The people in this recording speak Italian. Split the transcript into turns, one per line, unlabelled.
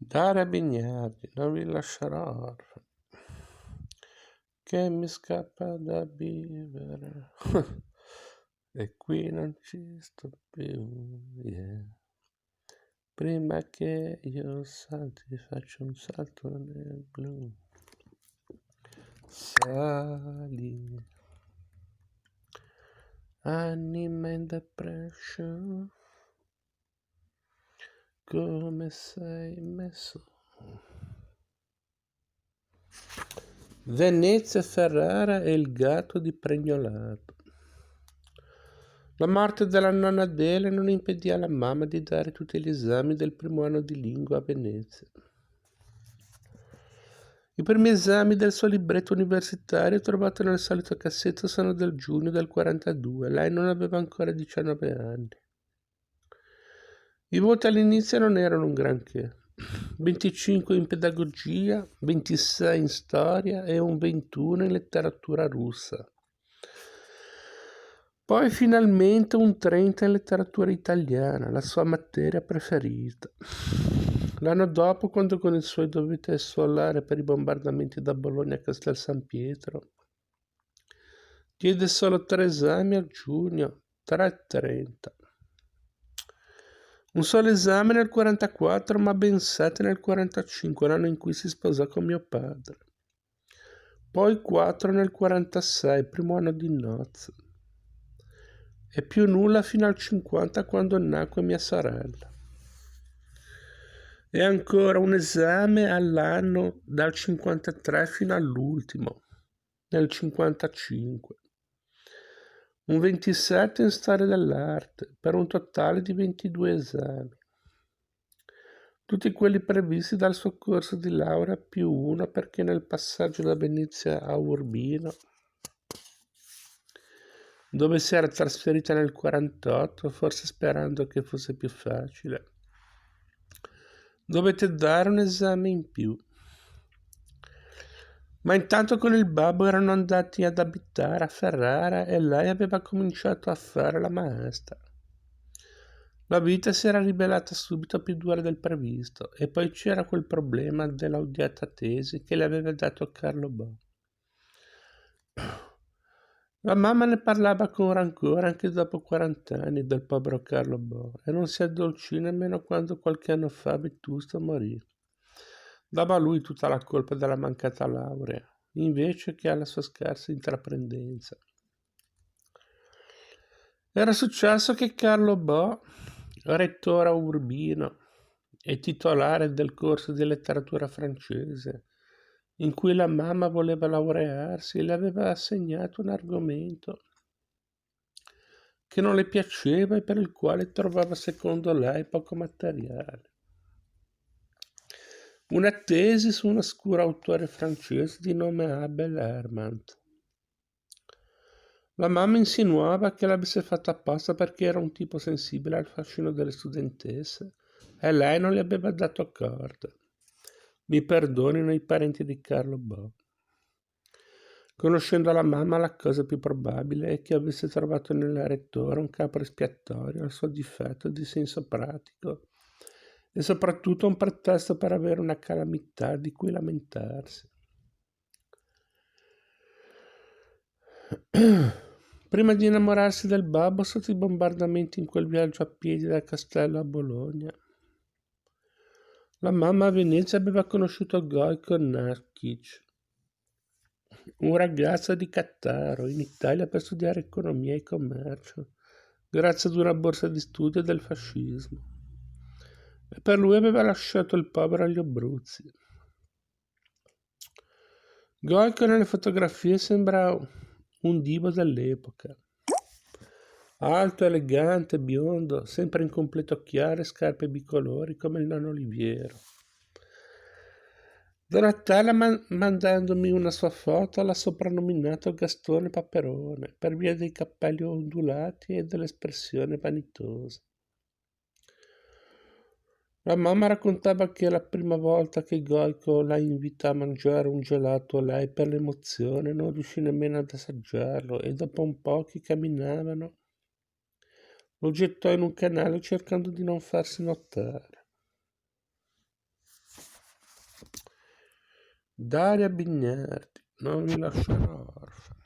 Daria Bignardi, non vi lascerò orfani, che mi scappa da vivere e qui non ci sto più, yeah. Prima che io salti faccio un salto nel blu, sali, anima in depression, come sei messo? Venezia Ferrara e il gatto di Pregnolato. La morte della nonna Adele non impedì alla mamma di dare tutti gli esami del primo anno di lingua a Venezia. I primi esami del suo libretto universitario trovato nel solito cassetto sono del giugno del 42. Lei non aveva ancora 19 anni. I voti all'inizio non erano un granché. 25 in pedagogia, 26 in storia e un 21 in letteratura russa. Poi finalmente un 30 in letteratura italiana, la sua materia preferita. L'anno dopo, quando con i suoi dovette sfollare per i bombardamenti da Bologna a Castel San Pietro, diede solo 3 esami a giugno, 3,30. Un solo esame nel 44, ma ben 7 nel 45, l'anno in cui si sposò con mio padre. Poi 4 nel 46, primo anno di nozze. E più nulla fino al 50, quando nacque mia sorella. E ancora un esame all'anno dal 53 fino all'ultimo, nel 55. Un 27 in storia dell'arte, per un totale di 22 esami. Tutti quelli previsti dal suo corso di laurea più uno, perché nel passaggio da Venezia a Urbino, dove si era trasferita nel 48, forse sperando che fosse più facile, dovette dare un esame in più. Ma intanto con il babbo erano andati ad abitare a Ferrara e lei aveva cominciato a fare la maestra. La vita si era rivelata subito più dura del previsto, e poi c'era quel problema della odiata tesi che le aveva dato Carlo Bo. La mamma ne parlava con rancore anche dopo 40 anni del povero Carlo Bo, e non si addolcì nemmeno quando qualche anno fa Vetusto morì. Dava a lui tutta la colpa della mancata laurea, invece che alla sua scarsa intraprendenza. Era successo che Carlo Bo, rettore a Urbino e titolare del corso di letteratura francese, in cui la mamma voleva laurearsi, le aveva assegnato un argomento che non le piaceva e per il quale trovava, secondo lei, poco materiale. Una tesi su un oscuro autore francese di nome Abel Hermant. La mamma insinuava che l'avesse fatto apposta perché era un tipo sensibile al fascino delle studentesse e lei non le aveva dato corda. Mi perdonino i parenti di Carlo Bo. Conoscendo la mamma, la cosa più probabile è che avesse trovato nella rettora un capo espiatorio al suo difetto di senso pratico e soprattutto un pretesto per avere una calamità di cui lamentarsi. Prima di innamorarsi del babbo sotto i bombardamenti in quel viaggio a piedi dal castello a Bologna, la mamma a Venezia aveva conosciuto Gojko Nakic, un ragazzo di Cattaro, in Italia per studiare economia e commercio, grazie ad una borsa di studio del fascismo. E per lui aveva lasciato il povero agli Abruzzi. Gojko nelle fotografie sembra un divo dell'epoca. Alto, elegante, biondo, sempre in completo occhiale e scarpe bicolori come il nonno Oliviero. Donatella mandandomi una sua foto l'ha soprannominato Gastone Paperone per via dei capelli ondulati e dell'espressione vanitosa. La mamma raccontava che la prima volta che Gojko la invitò a mangiare un gelato, lei per l'emozione non riuscì nemmeno ad assaggiarlo e dopo un po' che camminavano lo gettò in un canale cercando di non farsi notare. Daria Bignardi, non vi lascerò orfani.